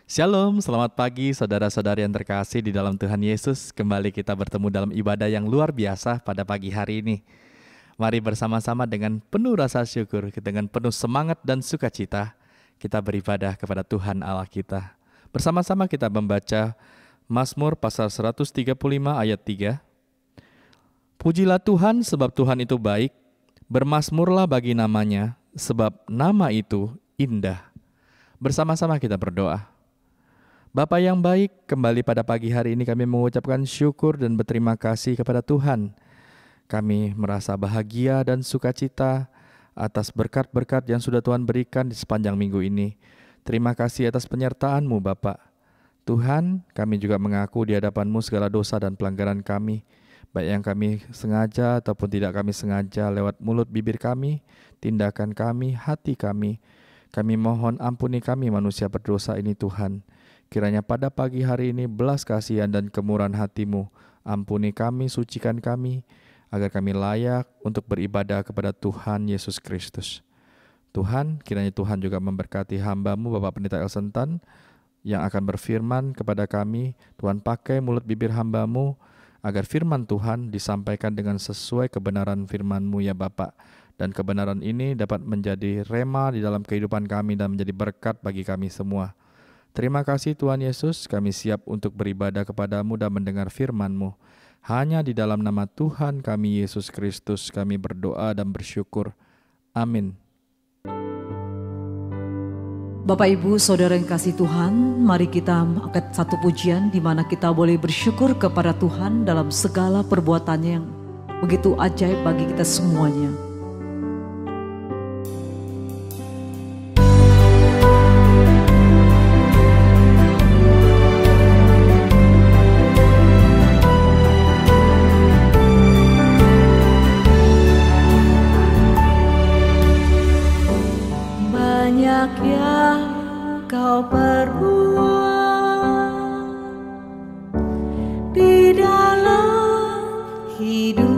Shalom, selamat pagi saudara-saudari yang terkasih di dalam Tuhan Yesus. Kembali kita bertemu dalam ibadah yang luar biasa pada pagi hari ini. Mari bersama-sama dengan penuh rasa syukur, dengan penuh semangat dan sukacita, kita beribadah kepada Tuhan Allah kita. Bersama-sama kita membaca Mazmur pasal 135 ayat 3. Pujilah Tuhan sebab Tuhan itu baik, bermazmurlah bagi namanya sebab nama itu indah. Bersama-sama kita berdoa. Bapa yang baik, kembali pada pagi hari ini kami mengucapkan syukur dan berterima kasih kepada Tuhan. Kami merasa bahagia dan sukacita atas berkat-berkat yang sudah Tuhan berikan di sepanjang minggu ini. Terima kasih atas penyertaan-Mu Bapa. Tuhan, kami juga mengaku di hadapan-Mu segala dosa dan pelanggaran kami, baik yang kami sengaja ataupun tidak kami sengaja lewat mulut bibir kami, tindakan kami, hati kami. Kami mohon ampuni kami manusia berdosa ini Tuhan. Kiranya pada pagi hari ini belas kasihan dan kemurahan hati-Mu, ampuni kami, sucikan kami, agar kami layak untuk beribadah kepada Tuhan Yesus Kristus. Tuhan, kiranya Tuhan juga memberkati hamba-Mu Bapak Pendeta Elsentan, yang akan berfirman kepada kami. Tuhan pakai mulut bibir hamba-Mu, agar firman Tuhan disampaikan dengan sesuai kebenaran firman-Mu ya Bapak. Dan kebenaran ini dapat menjadi rema di dalam kehidupan kami dan menjadi berkat bagi kami semua. Terima kasih Tuhan Yesus, kami siap untuk beribadah kepada-Mu dan mendengar firman-Mu. Hanya di dalam nama Tuhan kami Yesus Kristus kami berdoa dan bersyukur. Amin. Bapak Ibu Saudara yang kasih Tuhan, mari kita angkat satu pujian di mana kita boleh bersyukur kepada Tuhan dalam segala perbuatannya yang begitu ajaib bagi kita semuanya. Kau perbuat di dalam hidupku,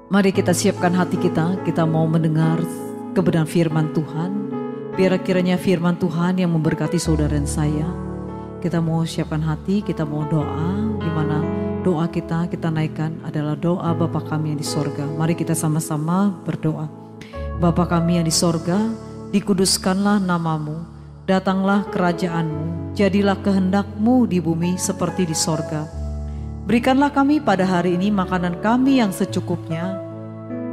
Mari kita siapkan hati kita mau mendengar kebenaran firman Tuhan. Biar kiranya firman Tuhan yang memberkati saudara dan saya. Kita mau siapkan hati, kita mau doa, di mana doa kita naikkan adalah doa Bapa kami yang di sorga. Mari kita sama-sama berdoa. Bapa kami yang di sorga, dikuduskanlah namamu, datanglah kerajaanmu, jadilah kehendakmu di bumi seperti di sorga. Berikanlah kami pada hari ini makanan kami yang secukupnya,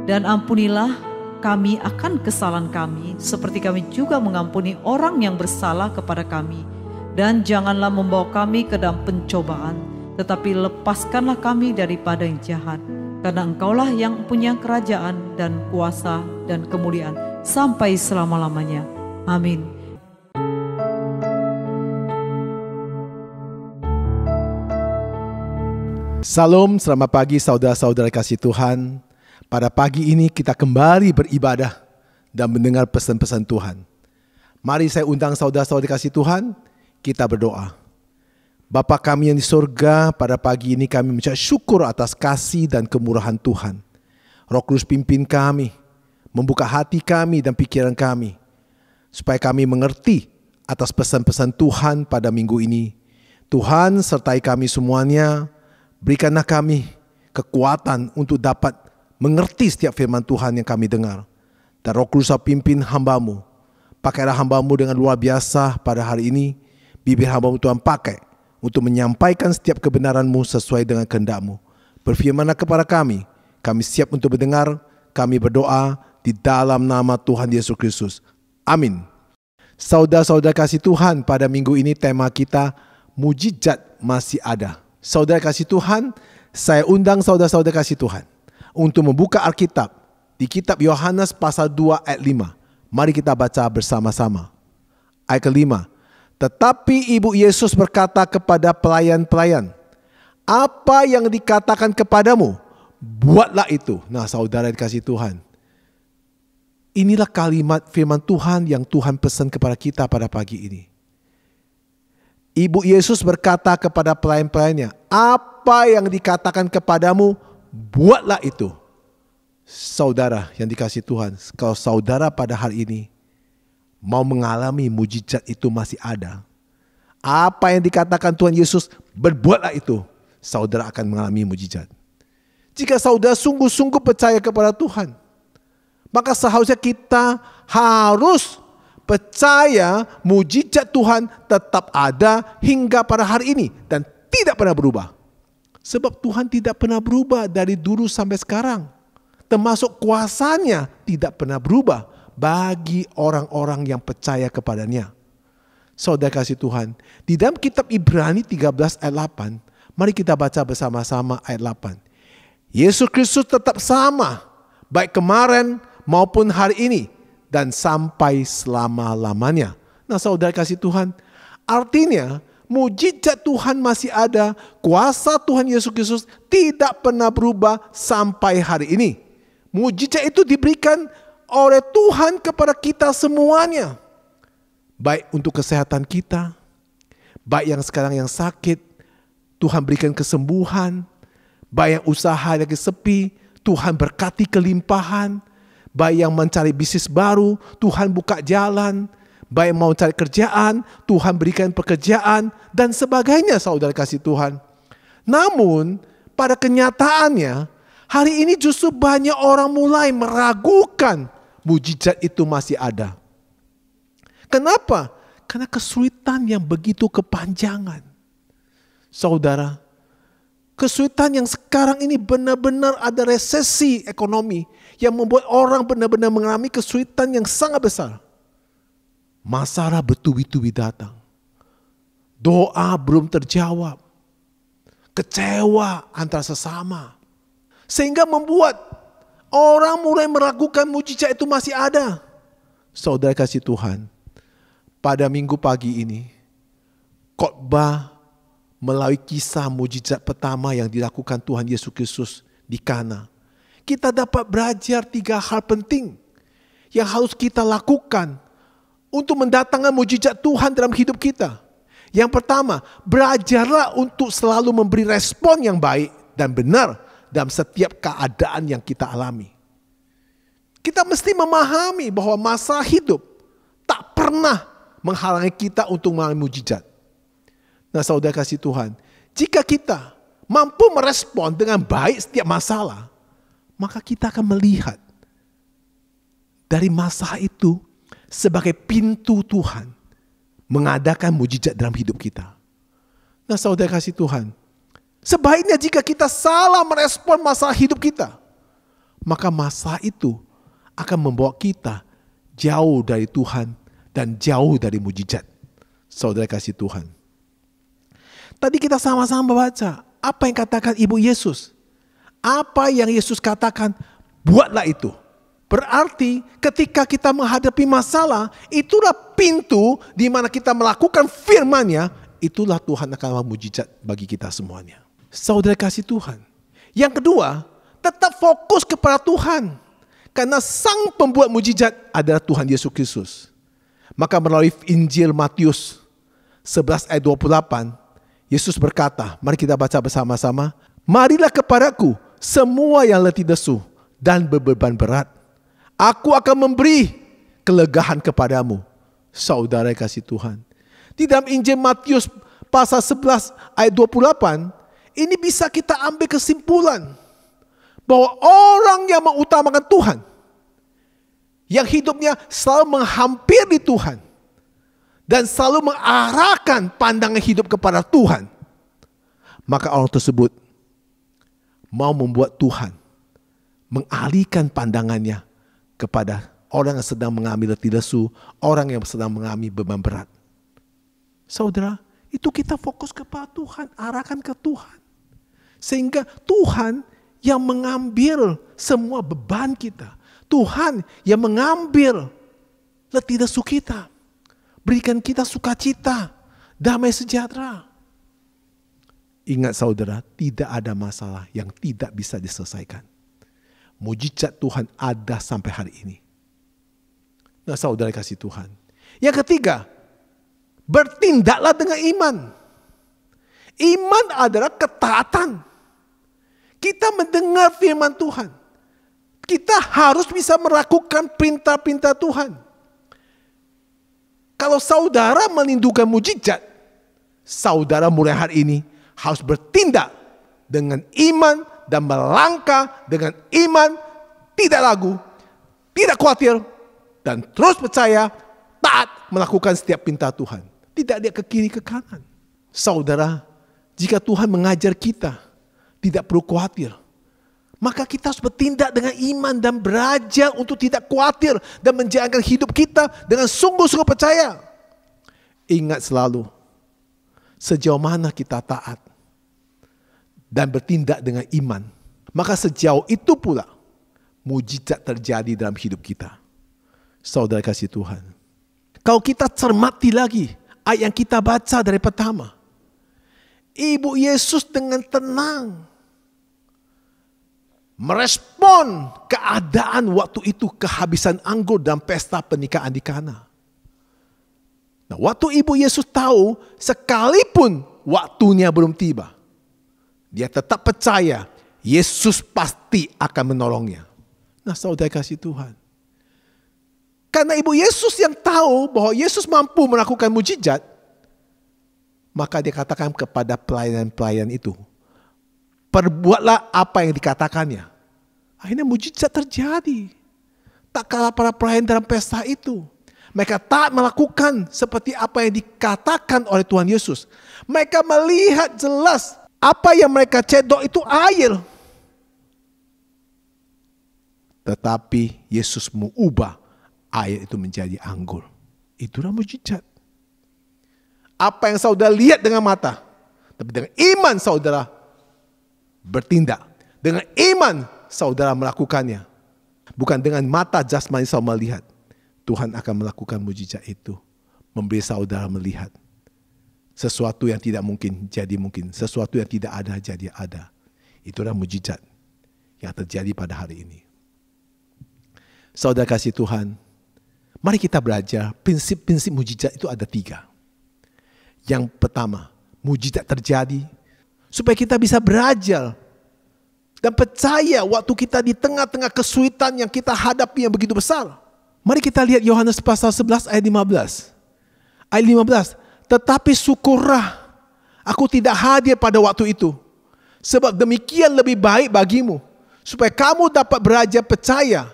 dan ampunilah kami akan kesalahan kami, seperti kami juga mengampuni orang yang bersalah kepada kami. Dan janganlah membawa kami ke dalam pencobaan, tetapi lepaskanlah kami daripada yang jahat. Karena Engkaulah yang punya kerajaan dan kuasa dan kemuliaan sampai selama-lamanya. Amin. Salam, selamat pagi saudara-saudara kasih Tuhan. Pada pagi ini kita kembali beribadah dan mendengar pesan-pesan Tuhan. Mari saya undang saudara-saudara kasih Tuhan, kita berdoa. Bapa kami yang di surga, pada pagi ini kami mengucap syukur atas kasih dan kemurahan Tuhan. Roh Kudus pimpin kami, membuka hati kami dan pikiran kami, supaya kami mengerti atas pesan-pesan Tuhan pada minggu ini. Tuhan sertai kami semuanya. Berikanlah kami kekuatan untuk dapat mengerti setiap firman Tuhan yang kami dengar. Dan Roh Kudus pimpin hamba-Mu. Pakailah hamba-Mu dengan luar biasa pada hari ini. Bibir hamba-Mu Tuhan pakai untuk menyampaikan setiap kebenaran-Mu sesuai dengan kehendak-Mu. Berfirmanlah kepada kami. Kami siap untuk mendengar. Kami berdoa di dalam nama Tuhan Yesus Kristus. Amin. Saudara-saudara kasih Tuhan, pada minggu ini tema kita, mujizat masih ada. Saudara kasih Tuhan, saya undang saudara-saudara kasih Tuhan untuk membuka Alkitab di kitab Yohanes pasal 2 ayat 5. Mari kita baca bersama-sama. Ayat ke-5. Tetapi Ibu Yesus berkata kepada pelayan-pelayan, apa yang dikatakan kepadamu, buatlah itu. Nah, saudara dikasih Tuhan, inilah kalimat firman Tuhan yang Tuhan pesan kepada kita pada pagi ini. Ibu Yesus berkata kepada pelayan-pelayannya, apa yang dikatakan kepadamu, buatlah itu. Saudara yang dikasih Tuhan, kalau saudara pada hari ini mau mengalami mujizat itu masih ada. Apa yang dikatakan Tuhan Yesus, berbuatlah itu. Saudara akan mengalami mujizat. Jika saudara sungguh-sungguh percaya kepada Tuhan, maka seharusnya kita harus percaya mujizat Tuhan tetap ada hingga pada hari ini dan tidak pernah berubah. Sebab Tuhan tidak pernah berubah dari dulu sampai sekarang. Termasuk kuasanya tidak pernah berubah bagi orang-orang yang percaya kepadanya. Saudara kasih Tuhan, di dalam kitab Ibrani 13 ayat 8, mari kita baca bersama-sama ayat 8. Yesus Kristus tetap sama, baik kemarin maupun hari ini, dan sampai selama-lamanya. Nah, saudara kasih Tuhan, artinya mujizat Tuhan masih ada, kuasa Tuhan Yesus Kristus tidak pernah berubah sampai hari ini. Mujizat itu diberikan oleh Tuhan kepada kita semuanya. Baik untuk kesehatan kita, baik yang sekarang yang sakit, Tuhan berikan kesembuhan. Baik yang usaha lagi sepi, Tuhan berkati kelimpahan. Baik yang mencari bisnis baru, Tuhan buka jalan. Baik mau cari kerjaan, Tuhan berikan pekerjaan, dan sebagainya, saudara kasih Tuhan. Namun, pada kenyataannya, hari ini justru banyak orang mulai meragukan mujizat itu masih ada. Kenapa? Karena kesulitan yang begitu kepanjangan. Saudara, kesulitan yang sekarang ini benar-benar ada resesi ekonomi yang membuat orang benar-benar mengalami kesulitan yang sangat besar. Masalah bertubi-tubi datang. Doa belum terjawab. Kecewa antara sesama. Sehingga membuat orang mulai meragukan mujizat itu masih ada. Saudara kasih Tuhan, pada minggu pagi ini, khotbah melalui kisah mujizat pertama yang dilakukan Tuhan Yesus Kristus di Kana. Kita dapat belajar 3 hal penting yang harus kita lakukan untuk mendatangkan mujizat Tuhan dalam hidup kita. Yang pertama, belajarlah untuk selalu memberi respon yang baik dan benar dalam setiap keadaan yang kita alami. Kita mesti memahami bahwa masa hidup tak pernah menghalangi kita untuk mengalami mujizat. Nah, saudara kasih Tuhan, jika kita mampu merespon dengan baik setiap masalah, maka kita akan melihat dari masalah itu sebagai pintu Tuhan mengadakan mujizat dalam hidup kita. Nah, saudara kasih Tuhan, sebaiknya jika kita salah merespon masalah hidup kita, maka masalah itu akan membawa kita jauh dari Tuhan dan jauh dari mujizat. Saudara kasih Tuhan. Tadi kita sama-sama baca apa yang katakan Ibu Yesus. Apa yang Yesus katakan, buatlah itu. Berarti ketika kita menghadapi masalah, itulah pintu di mana kita melakukan firman-Nya, itulah Tuhan akan mujizat bagi kita semuanya. Saudara kasih Tuhan. Yang kedua, tetap fokus kepada Tuhan. Karena sang pembuat mujizat adalah Tuhan Yesus Kristus. Maka melalui Injil Matius 11 ayat 28, Yesus berkata, mari kita baca bersama-sama. Marilah kepadaku semua yang letih lesu dan berbeban berat. Aku akan memberi kelegaan kepadamu. Saudara kasih Tuhan. Di dalam Injil Matius pasal 11 ayat 28, ini bisa kita ambil kesimpulan bahwa orang yang mengutamakan Tuhan, yang hidupnya selalu menghampiri Tuhan, dan selalu mengarahkan pandangan hidup kepada Tuhan, maka orang tersebut mau membuat Tuhan mengalihkan pandangannya kepada orang yang sedang mengalami letih lesu, orang yang sedang mengalami beban berat. Saudara, itu kita fokus kepada Tuhan, arahkan ke Tuhan. Sehingga Tuhan yang mengambil semua beban kita. Tuhan yang mengambil letih lesu kita. Berikan kita sukacita, damai sejahtera. Ingat saudara, tidak ada masalah yang tidak bisa diselesaikan. Mujizat Tuhan ada sampai hari ini. Nah, saudara kasih Tuhan. Yang ketiga, bertindaklah dengan iman. Iman adalah ketaatan. Kita mendengar firman Tuhan. Kita harus bisa melakukan perintah-perintah Tuhan. Kalau saudara merindukan mujizat, saudara mulai hari ini harus bertindak dengan iman dan melangkah dengan iman, tidak ragu, tidak khawatir, dan terus percaya, taat melakukan setiap perintah Tuhan. Tidak lihat ke kiri ke kanan. Saudara, jika Tuhan mengajar kita, tidak perlu khawatir. Maka kita harus bertindak dengan iman dan belajar untuk tidak khawatir dan menjalankan hidup kita dengan sungguh-sungguh percaya. Ingat selalu, sejauh mana kita taat dan bertindak dengan iman, maka sejauh itu pula mujizat terjadi dalam hidup kita. Saudara kasih Tuhan. Kalau kita cermati lagi ayat yang kita baca dari pertama, Ibu Yesus dengan tenang merespon keadaan waktu itu, kehabisan anggur dalam pesta pernikahan di Kana. Nah, waktu Ibu Yesus tahu sekalipun waktunya belum tiba, dia tetap percaya Yesus pasti akan menolongnya. Nah, saudara kasih Tuhan. Karena Ibu Yesus yang tahu bahwa Yesus mampu melakukan mujizat, maka dia katakan kepada pelayan-pelayan itu, perbuatlah apa yang dikatakannya. Akhirnya mujizat terjadi. Tak kalah para pelayan dalam pesta itu. Mereka tak melakukan seperti apa yang dikatakan oleh Tuhan Yesus. Mereka melihat jelas apa yang mereka cedok itu air. Tetapi Yesus mengubah air itu menjadi anggur. Itulah mujizat. Apa yang saudara lihat dengan mata, tapi dengan iman saudara bertindak. Dengan iman saudara melakukannya. Bukan dengan mata jasmani saudara melihat. Tuhan akan melakukan mujizat itu. Memberi saudara melihat. Sesuatu yang tidak mungkin jadi mungkin. Sesuatu yang tidak ada jadi ada. Itulah mujizat yang terjadi pada hari ini. Saudara kasih Tuhan, mari kita belajar prinsip-prinsip mujizat itu ada 3. Yang pertama, mujizat terjadi supaya kita bisa belajar Dan percaya waktu kita di tengah-tengah kesulitan yang kita hadapi yang begitu besar. Mari kita lihat Yohanes pasal 11 ayat 15. Ayat 15. Tetapi syukurlah aku tidak hadir pada waktu itu. Sebab demikian lebih baik bagimu. Supaya kamu dapat beraja percaya.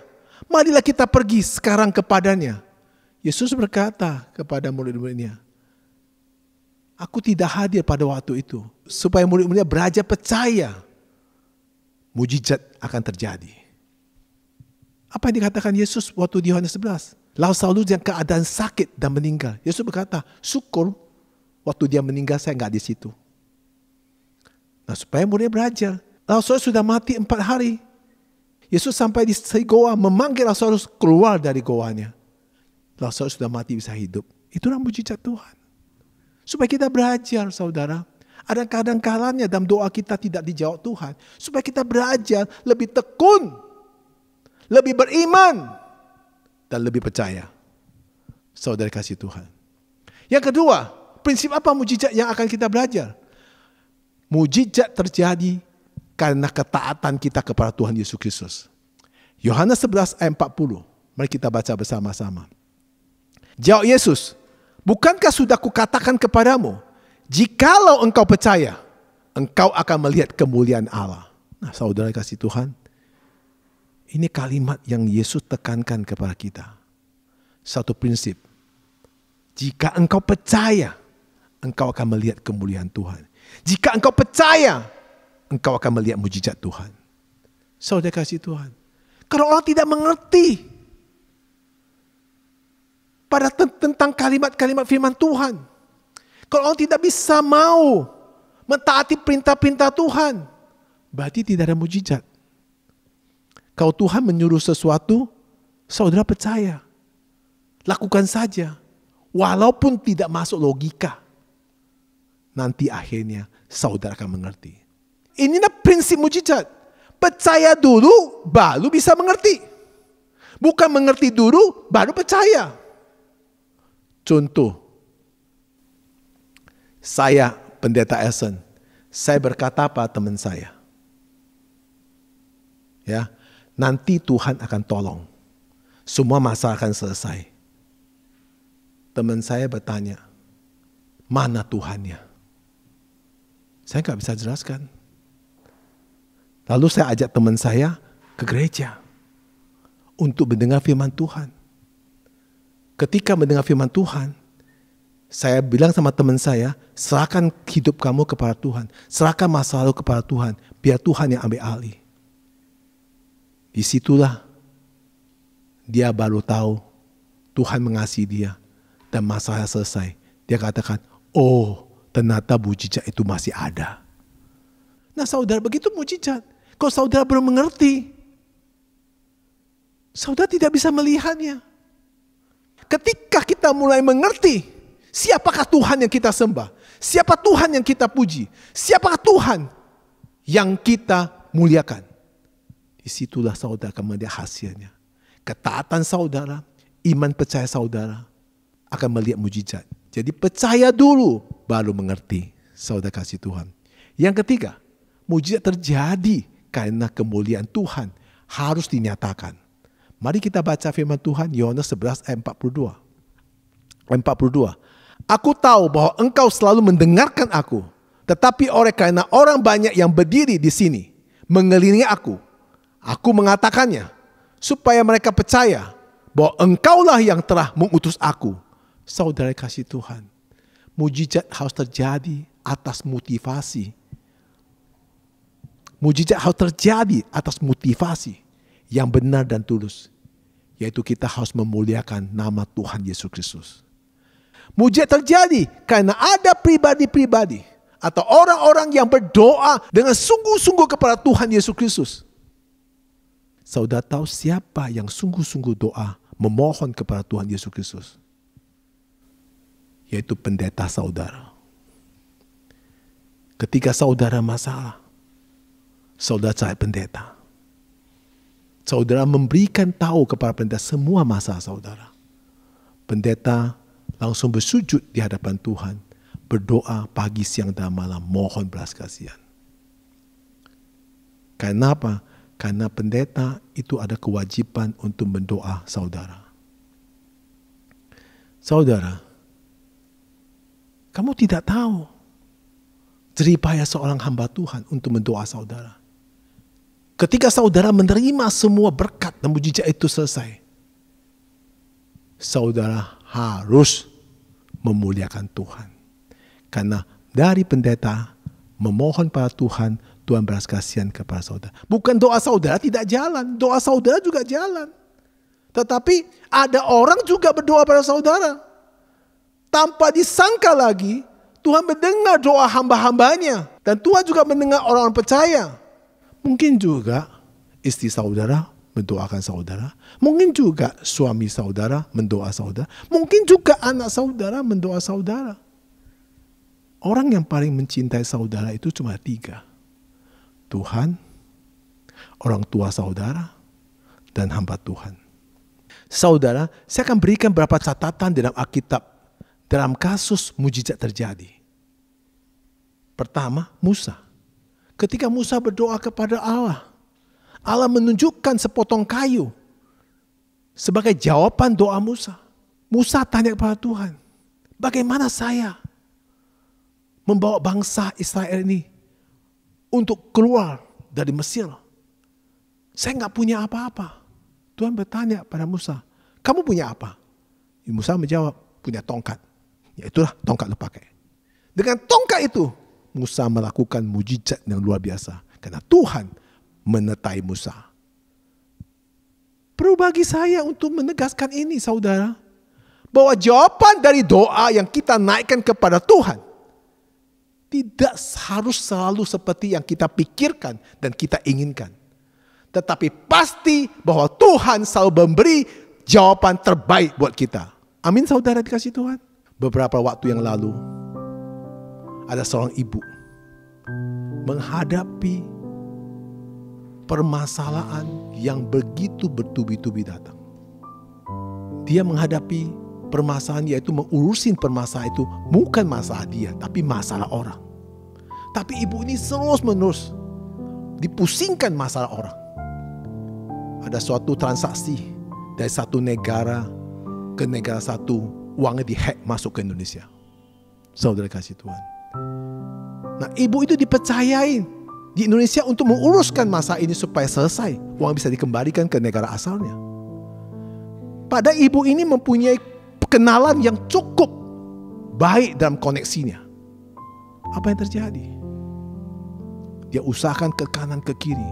Marilah kita pergi sekarang kepadanya. Yesus berkata kepada murid-muridnya, aku tidak hadir pada waktu itu. Supaya murid-muridnya beraja percaya. Mujizat akan terjadi. Apa yang dikatakan Yesus waktu di Yohanes 11? Lazarus yang keadaan sakit dan meninggal. Yesus berkata, syukur waktu dia meninggal saya enggak di situ. Nah, supaya muridnya belajar. Lazarus sudah mati 4 hari. Yesus sampai di goa memanggil Lazarus keluar dari goanya. Lazarus sudah mati bisa hidup. Itulah mujizat Tuhan. Supaya kita belajar, saudara. Ada kadang-kalanya dalam doa kita tidak dijawab Tuhan. Supaya kita belajar lebih tekun, lebih beriman, dan lebih percaya. Saudara kasih Tuhan. Yang kedua, prinsip apa mujizat yang akan kita belajar? Mujizat terjadi karena ketaatan kita kepada Tuhan Yesus Kristus. Yohanes 11 ayat 40. Mari kita baca bersama-sama. Jawab Yesus, bukankah sudah kukatakan kepadamu, jikalau engkau percaya, engkau akan melihat kemuliaan Allah. Nah, saudara kasih Tuhan, ini kalimat yang Yesus tekankan kepada kita. Satu prinsip, jika engkau percaya, engkau akan melihat kemuliaan Tuhan. Jika engkau percaya, engkau akan melihat mujizat Tuhan. Saudara kasih Tuhan, kalau orang tidak mengerti tentang kalimat-kalimat firman Tuhan, kalau orang tidak bisa mau mentaati perintah-perintah Tuhan, berarti tidak ada mujizat. Kalau Tuhan menyuruh sesuatu, saudara percaya. Lakukan saja. Walaupun tidak masuk logika. Nanti akhirnya saudara akan mengerti. Inilah prinsip mujizat. Percaya dulu, baru bisa mengerti. Bukan mengerti dulu, baru percaya. Contoh. Saya, Pendeta Essen, saya berkata pada teman saya, ya, nanti Tuhan akan tolong, semua masalah akan selesai. Teman saya bertanya, mana Tuhannya? Saya nggak bisa jelaskan. Lalu saya ajak teman saya ke gereja untuk mendengar firman Tuhan. Ketika mendengar firman Tuhan, saya bilang sama teman saya, serahkan hidup kamu kepada Tuhan. Serahkan masa lalu kepada Tuhan. Biar Tuhan yang ambil alih. Disitulah dia baru tahu Tuhan mengasihi dia. Dan masalah selesai. Dia katakan, oh ternyata mujizat itu masih ada. Nah saudara, begitu mujizat. Kalau saudara belum mengerti, saudara tidak bisa melihatnya. Ketika kita mulai mengerti, siapakah Tuhan yang kita sembah? Siapa Tuhan yang kita puji? Siapakah Tuhan yang kita muliakan? Disitulah saudara akan melihat hasilnya. Ketaatan saudara, iman percaya saudara akan melihat mujizat. Jadi percaya dulu, baru mengerti. Saudara kasih Tuhan. Yang ketiga, mujizat terjadi karena kemuliaan Tuhan harus dinyatakan. Mari kita baca firman Tuhan Yohanes 11 ayat 42. 42. Aku tahu bahwa engkau selalu mendengarkan aku. Tetapi karena orang banyak yang berdiri di sini mengelilingi aku. Aku mengatakannya supaya mereka percaya bahwa engkaulah yang telah mengutus aku. Saudara kasih Tuhan. Mujizat harus terjadi atas motivasi. Mujizat harus terjadi atas motivasi yang benar dan tulus. Yaitu kita harus memuliakan nama Tuhan Yesus Kristus. Mujizat terjadi karena ada pribadi-pribadi atau orang-orang yang berdoa dengan sungguh-sungguh kepada Tuhan Yesus Kristus. Saudara tahu siapa yang sungguh-sungguh doa memohon kepada Tuhan Yesus Kristus? Yaitu pendeta saudara. Ketika saudara masalah, saudara cari pendeta. Saudara memberikan tahu kepada pendeta semua masalah saudara. Pendeta langsung bersujud di hadapan Tuhan. Berdoa pagi, siang, dan malam. Mohon belas kasihan. Karena apa? Karena pendeta itu ada kewajiban untuk mendoa saudara. Saudara, kamu tidak tahu jeripaya seorang hamba Tuhan untuk mendoa saudara. Ketika saudara menerima semua berkat dan mujizat itu selesai, saudara harus memuliakan Tuhan. Karena dari pendeta memohon pada Tuhan, Tuhan belas kasihan kepada saudara. Bukan doa saudara tidak jalan, doa saudara juga jalan. Tetapi ada orang juga berdoa pada saudara. Tanpa disangka lagi, Tuhan mendengar doa hamba-hambanya. Dan Tuhan juga mendengar orang-orang percaya. Mungkin juga istri saudara mendoakan saudara. Mungkin juga suami saudara mendoa saudara. Mungkin juga anak saudara mendoa saudara. Orang yang paling mencintai saudara itu cuma 3. Tuhan, orang tua saudara, dan hamba Tuhan. Saudara, saya akan berikan beberapa catatan dalam Alkitab dalam kasus mujizat terjadi. Pertama, Musa. Ketika Musa berdoa kepada Allah, Allah menunjukkan sepotong kayu sebagai jawaban doa Musa. Musa tanya kepada Tuhan, bagaimana saya membawa bangsa Israel ini untuk keluar dari Mesir? Saya nggak punya apa-apa. Tuhan bertanya pada Musa, kamu punya apa? Musa menjawab, punya tongkat. Ya itulah tongkat lu pakai. Dengan tongkat itu, Musa melakukan mujizat yang luar biasa. Karena Tuhan menyertai Musa. Perlu bagi saya untuk menegaskan ini saudara. Bahwa jawaban dari doa yang kita naikkan kepada Tuhan tidak harus selalu seperti yang kita pikirkan dan kita inginkan. Tetapi pasti bahwa Tuhan selalu memberi jawaban terbaik buat kita. Amin saudara dikasih Tuhan. Beberapa waktu yang lalu, ada seorang ibu menghadapi permasalahan yang begitu bertubi-tubi datang. Dia menghadapi permasalahan, yaitu mengurusin permasalahan itu bukan masalah dia, tapi masalah orang. Tapi ibu ini terus-menerus dipusingkan masalah orang. Ada suatu transaksi dari satu negara ke negara satu, uangnya dihack masuk ke Indonesia. Saudara kasih Tuhan. Nah, ibu itu dipercayain di Indonesia untuk menguruskan masalah ini supaya selesai. Uang bisa dikembalikan ke negara asalnya. Padahal ibu ini mempunyai kenalan yang cukup baik dalam koneksinya. Apa yang terjadi? Dia usahakan ke kanan ke kiri,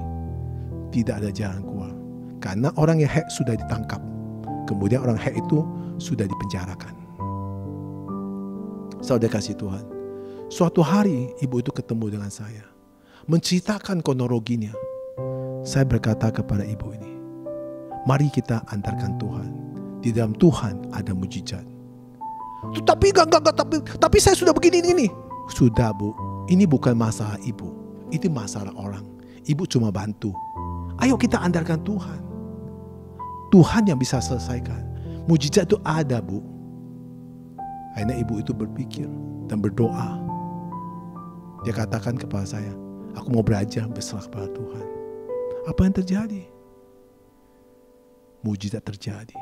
tidak ada jalan keluar. Karena orang yang hack sudah ditangkap. Kemudian orang hack itu sudah dipenjarakan. Saudara kasih Tuhan, suatu hari ibu itu ketemu dengan saya, menceritakan kronologinya. Saya berkata kepada ibu ini, mari kita antarkan Tuhan. Di dalam Tuhan ada mujizat. Tapi saya sudah begini. Sudah bu, ini bukan masalah ibu, itu masalah orang. Ibu cuma bantu. Ayo kita andalkan Tuhan. Tuhan yang bisa selesaikan. Mujizat itu ada bu. Akhirnya ibu itu berpikir dan berdoa. Dia katakan kepada saya, aku mau belajar berserah kepada Tuhan. Apa yang terjadi? Mujizat terjadi.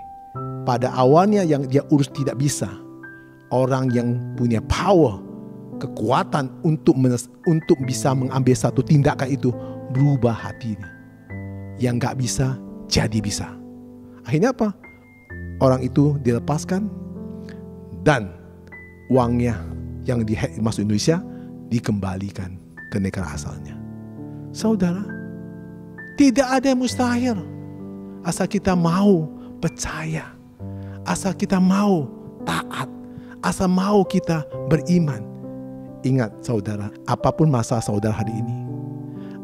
Pada awalnya yang dia urus tidak bisa. Orang yang punya power, kekuatan untuk bisa mengambil satu tindakan itu berubah hatinya. Yang gak bisa jadi bisa. Akhirnya apa? Orang itu dilepaskan dan uangnya yang dihack masuk Indonesia dikembalikan ke negara asalnya. Saudara, tidak ada yang mustahil asal kita mau percaya, asal kita mau taat, asal mau kita beriman. Ingat saudara, apapun masalah saudara hari ini,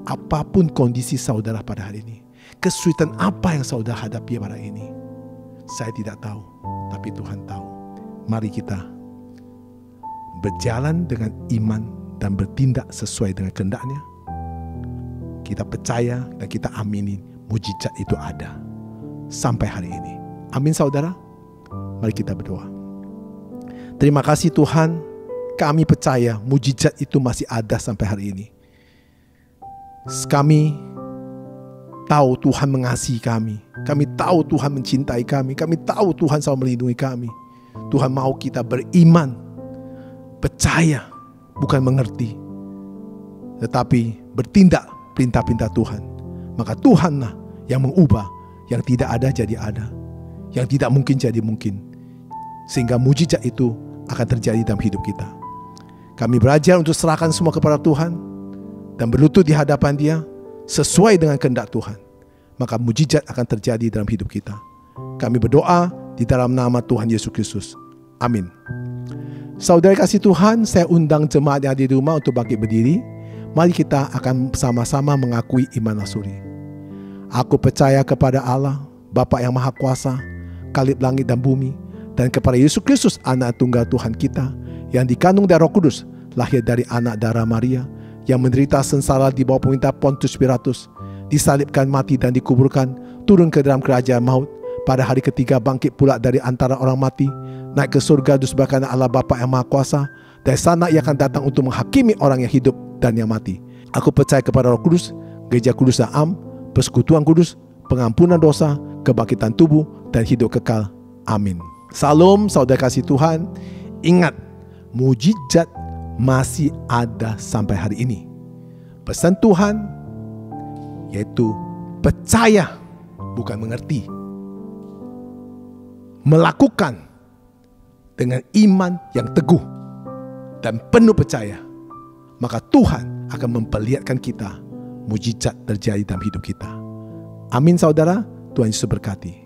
apapun kondisi saudara pada hari ini, kesulitan apa yang saudara hadapi pada ini, saya tidak tahu, tapi Tuhan tahu. Mari kita berjalan dengan iman dan bertindak sesuai dengan kehendak-Nya. Kita percaya dan kita amini mujizat itu ada sampai hari ini. Amin saudara. Mari kita berdoa. Terima kasih Tuhan, kami percaya mujizat itu masih ada sampai hari ini. Kami tahu Tuhan mengasihi kami. Kami tahu Tuhan mencintai kami. Kami tahu Tuhan selalu melindungi kami. Tuhan mau kita beriman, percaya, bukan mengerti, tetapi bertindak perintah-perintah Tuhan. Maka Tuhanlah yang mengubah yang tidak ada jadi ada, yang tidak mungkin jadi mungkin, sehingga mujizat itu akan terjadi dalam hidup kita. Kami belajar untuk serahkan semua kepada Tuhan dan berlutut di hadapan Dia sesuai dengan kehendak Tuhan. Maka mujizat akan terjadi dalam hidup kita. Kami berdoa di dalam nama Tuhan Yesus Kristus. Amin. Saudara kasih Tuhan, saya undang jemaat yang ada di rumah untuk bangkit berdiri. Mari kita akan bersama-sama mengakui iman lasuri. Aku percaya kepada Allah, Bapa yang Maha Kuasa, Khalib langit dan bumi, dan kepada Yesus Kristus, anak tunggal Tuhan kita, yang dikandung dari Roh Kudus, lahir dari anak darah Maria, yang menderita sengsara di bawah pemerintah Pontius Pilatus, disalibkan, mati dan dikuburkan, turun ke dalam kerajaan maut, pada hari ketiga bangkit pula dari antara orang mati, naik ke surga di sebelah kanan Allah Bapa yang Maha Kuasa. Dari sana Ia akan datang untuk menghakimi orang yang hidup dan yang mati. Aku percaya kepada Roh Kudus, gereja kudus dan am, persekutuan kudus, pengampunan dosa, kebangkitan tubuh, dan hidup kekal. Amin. Salam saudara kasih Tuhan. Ingat, mujizat masih ada sampai hari ini. Pesan Tuhan yaitu percaya, bukan mengerti. Melakukan dengan iman yang teguh dan penuh percaya, maka Tuhan akan memperlihatkan kita mujizat terjadi dalam hidup kita. Amin saudara, Tuhan Yesus berkati.